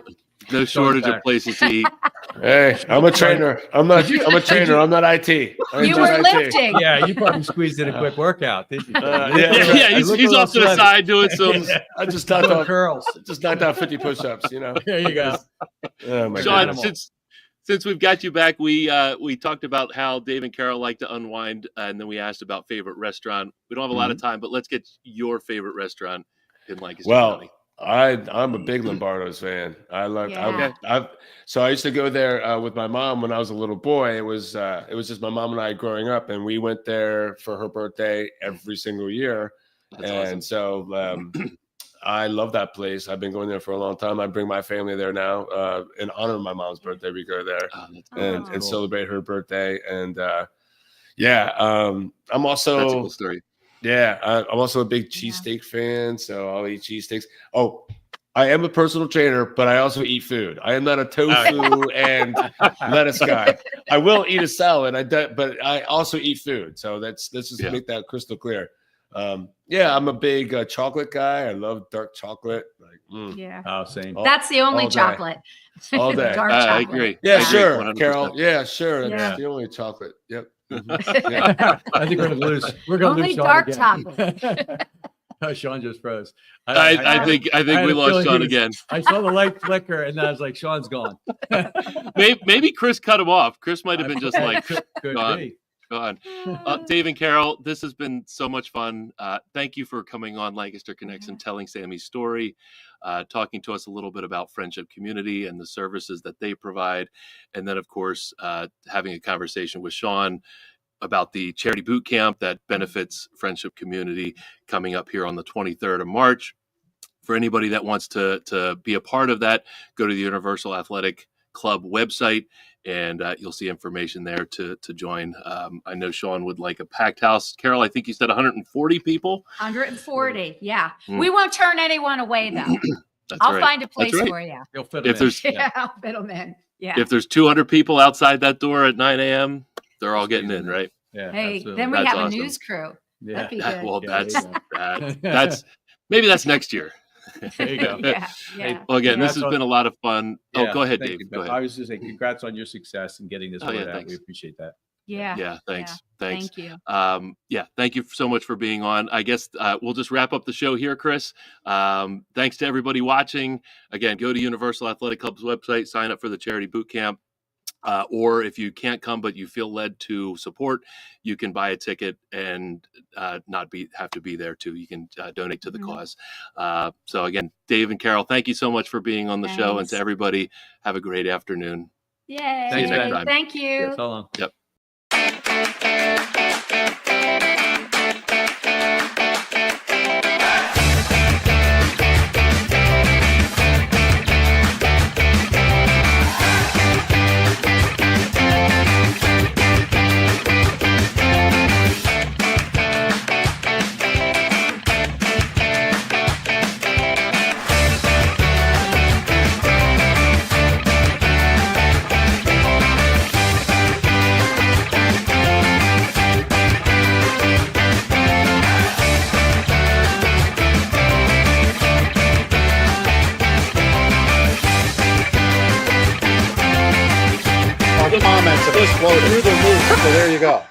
No shortage of back. places to eat. Hey, I'm a trainer. I'm a trainer. I'm not IT. I'm You not were IT. lifting. Yeah, you probably squeezed in a quick workout, didn't you? Yeah, Yeah, he's off to the side doing some. I just knocked out curls. 50 push-ups. You know. There you go. Oh my Shawn, goodness. since we've got you back, we talked about how Dave and Carole like to unwind, and then we asked about favorite restaurant. We don't have a lot of time, but let's get your favorite restaurant in Lancaster County. I'm a big Lombardo's fan. So I used to go there with my mom when I was a little boy. It was just my mom and I growing up, and we went there for her birthday every single year. That's and awesome. so I love that place. I've been going there for a long time. I bring my family there now in honor of my mom's birthday. We go there and celebrate her birthday. And I'm also That's a cool story. Yeah, I'm also a big cheesesteak fan, so I'll eat cheesesteaks. Oh, I am a personal trainer, but I also eat food. I am not a tofu and lettuce guy. I will eat a salad, but I also eat food. So let's just make that crystal clear. I'm a big chocolate guy. I love dark chocolate. Yeah. Oh, same. That's the only all day. chocolate. All day. Dark I chocolate. agree. Yeah, I agree, sure, 100%. Carole. Yeah, sure. Yeah. That's the only chocolate. Yep. Yeah. I think we're gonna lose. We're gonna Only lose Shawn dark again. chocolate. Oh, Shawn just froze. I think we lost Shawn again. I saw the light flicker, and I was like, "Shawn's gone." Maybe Chris cut him off. Chris might have been just like Could gone. be. Gone. Dave and Carole, this has been so much fun. Thank you for coming on Lancaster Connects and telling Sammie's story, talking to us a little bit about Friendship Community and the services that they provide. And then, of course, having a conversation with Shawn about the charity boot camp that benefits Friendship Community coming up here on the 23rd of March. For anybody that wants to be a part of that, go to the Universal Athletic Club website, and you'll see information there to join. I know Shawn would like a packed house. Carole, I think you said 140 people. 140, yeah. We won't turn anyone away, though. I'll find a place for you. You'll fit If there's I'll fit them in. Yeah. if there's 200 people outside that door at 9 a.m., they're all getting in, right? Yeah. Hey, absolutely. then we That's have awesome. a news crew. Yeah. That'd be That- good. well, Yeah, that's maybe that's next year. There you go. Yeah, yeah. Well, again, this has Congrats been a lot of fun. Yeah, Go ahead, thank Dave. you. Go ahead. I was just saying, congrats on your success in getting this Oh, yeah, word out. thanks. We appreciate that. Yeah. Yeah, thanks. Thank you. Thank you so much for being on. I guess we'll just wrap up the show here, Chris. Thanks to everybody watching. Again, go to Universal Athletic Club's website, sign up for the charity boot camp. Or if you can't come but you feel led to support, you can buy a ticket and not have to be there too. You can donate to the cause. So again, Dave and Carole, thank you so much for being on the show, and to everybody, have a great afternoon. Yay. See you next time. Thank you. Yeah, so long. Yep. Comments have exploded through the roof. So there you go.